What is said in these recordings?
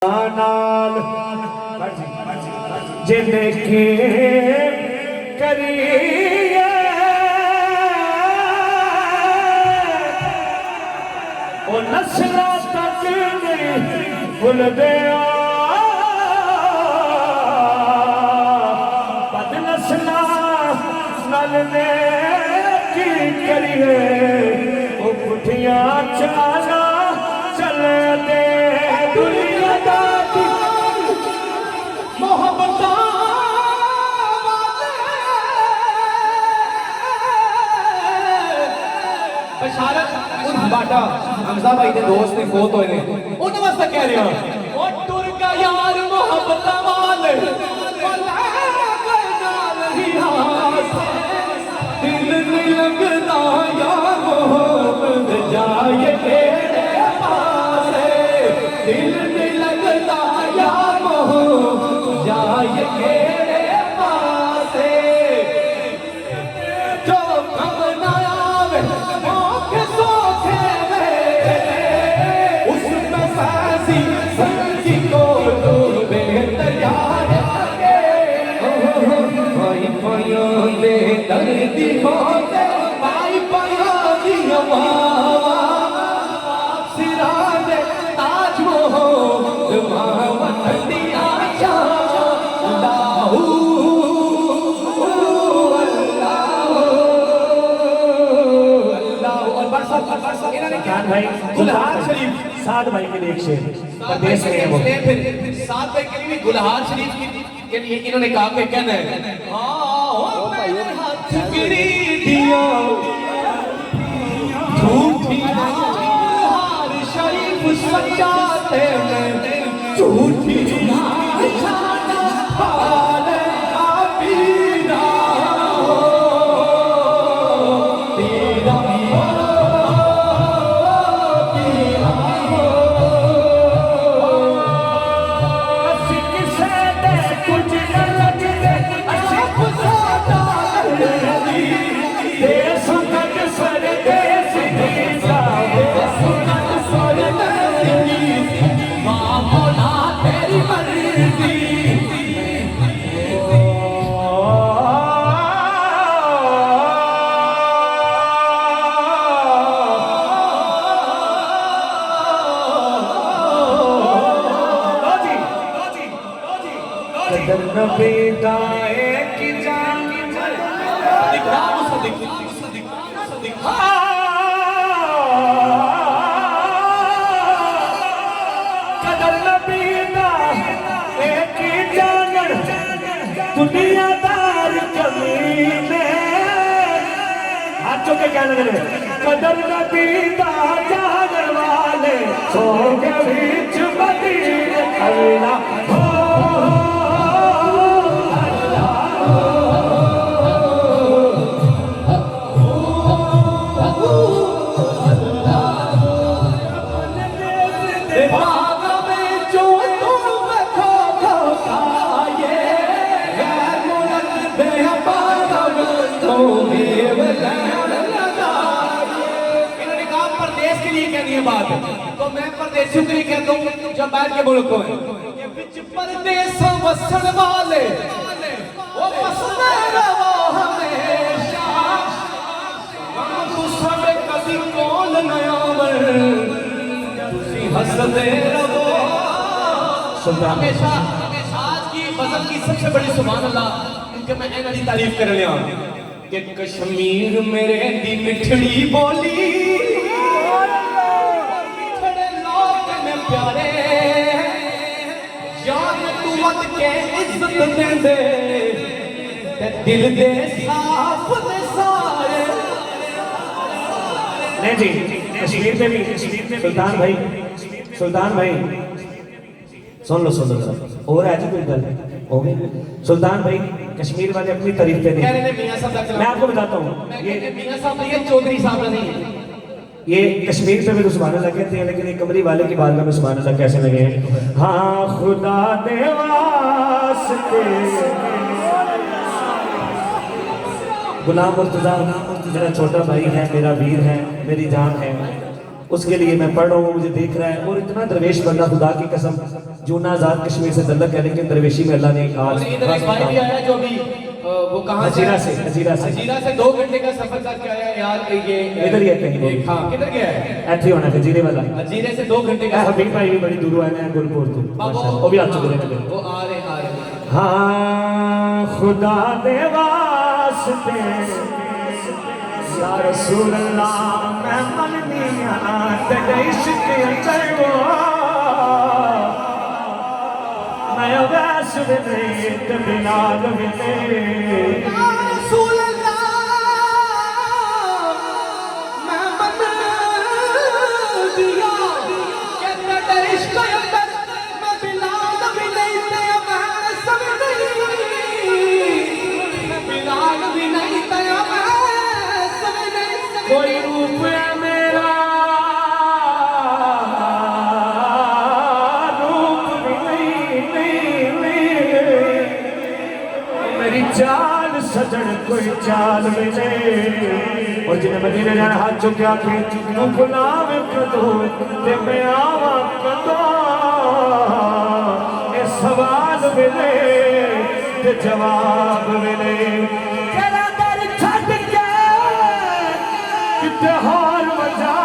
नाल जिनके करिए वो नस्ल तक नहीं भूल दिया बद नस्ला नल ने की करिए वो पुठिया चाला चले दे दुनिया दादी मोहब्बत बशारत उन बाटा हमजा भाई दे दोस्त ने फोत होए ने उन वास्ते कह रहे हो ओ टुर का यार मोहब्बत वाले वाला कोई नाल ही हास दिल नहीं लगदा यार मोहब्बत जाए तेरे पास दिल नहीं लगदा यार मोहब्बत जाए तेरे पास जो कम ना आवे दर्दी होते भाई पाया दिया सिराज ताज मोह ठंडिया अल्लाह और बरसा भाई गुलहार शरीफ साद भाई के लिए एक शेर परदेश में है वो फिर साद भाई के लिए गुलहार शरीफ के लिए इन्होंने कहा कि कहना है दिया झूठी गुलहार शरीफ सजाते में झूठी बेदाए की जान दिखा कदर नबीदा एक ही जानन दुनियादार कमीने हाथ चुके क्या लगे कदर नबीदा जानन वाले सो के बीच मदीने अल्लाह बात तो मैं परदेसियों के लिए कहता हूँ जब बैठ के मुल्क में परदेस वसन वाले वो वसने रहो हमेशा गुस्सा कभी कौन नया मर तुसी हंसते रहो हमेशा हमेशा आज की गजल की सबसे बड़ी सुभान अल्लाह इनके मैं ऐन वाली तारीफ कर लिया कि कश्मीर मेरे दी मिठड़ी बोली प्यारे जान तू मत के इज्जत दे दे ते दिल दे साफ दे सारे नहीं जी कश्मीर में भी सुल्तान भाई सुन लो और है जी कोई गल हो गई सुल्तान भाई कश्मीर वाले अपनी तारीफ पे नहीं मैं आपको बताता हूँ ये मियां साहब ये चौधरी साहब नहीं है ये कश्मीर पे भी तो सुभान अल्लाह कहते हैं लेकिन ये कमरी वाले की बात में सुभान अल्लाह कैसे लगे हैं हाँ खुदा दे वास्ते गुलाम मुर्तजा मेरा छोटा भाई है मेरा वीर है मेरी जान है उसके लिए मैं पढ़ रहा हूँ, मुझे देख रहा है, और इतना दरवेश बंदा, खुदा की कसम, जूना आजाद कश्मीर से तल्लक है, लेकिन दरवेशी में अल्लाह ने और इधर एक भाई भी आया जो अभी वो कहाँ हजीरा से, हजीरा से, हजीरा से 2 घंटे का सफर करके आया यार। ये इधर ही है कहीं, हाँ किधर गया है? ऐसे होना है हजीरे वाला। हजीरे से 2 घंटे का हबीब भाई भी बड़ी दूर आए हैं, गुरपुर तो बाबू वो भी आ चुके हैं। वो आ रहे हाँ खुदा दे वास्ते या रसूल अल्लाह मैं मननिया तेरे इश्क चढ़ो, मैं वैस विने ते बिलाल विने या रसूल अल्लाह मैं मननिया के तेरे इश्क अंदर मैं बिलाल विने ते वैस विने, मैं बिलाल विने ते वैस विने, कोई रूप है मेरा चाल सजन कोई चाल मिले, और जिन्हें मदीने जाना हाथ चुक्या के तू गुलाम कदो ते मैं आवा कदो, ए सवाल मिले ते जवाब मिले, तेरा दर छड़ के किते हार वजा,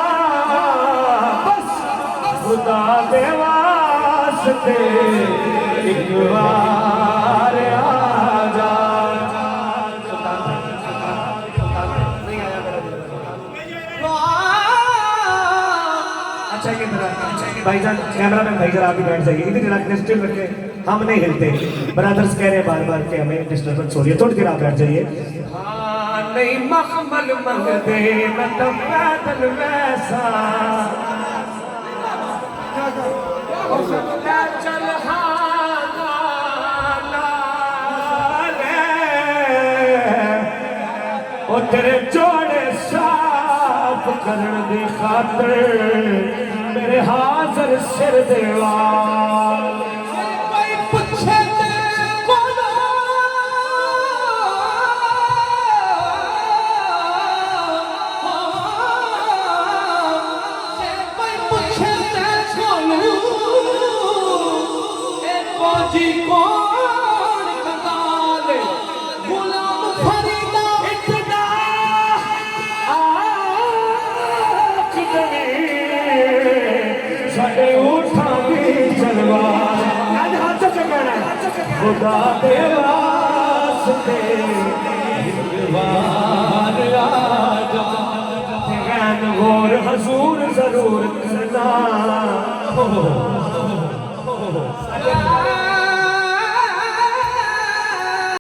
बस खुदा दे वास्ते एक बार आजा। भाईजान कैमरामैन भाई जरा आप भी बैठ जाइए, इधर जरा डिस्टर्ब रखे, हम नहीं हिलते, ब्रदर्स कह रहे हैं बार बार कि हमें डिस्टर्बेंस हो रही है, थोड़ी देर आप बैठ जाइए। हाँ नहीं मखमल मंगते मैं तो पैदल वैसा चल ओ तेरे जोड़े साफ करन दी खातर मेरे हाजर सिर देवा, कोई पूछे कोना कोई पूछे कोनू ए फौजी कौन कंगाल गुलाम फरीदा इतना आँख साडे उठा दी जलवा, आज हाथ से कहना खुदा दे वास्ते बार आजा, गैन गौर हजूर जरूर करना।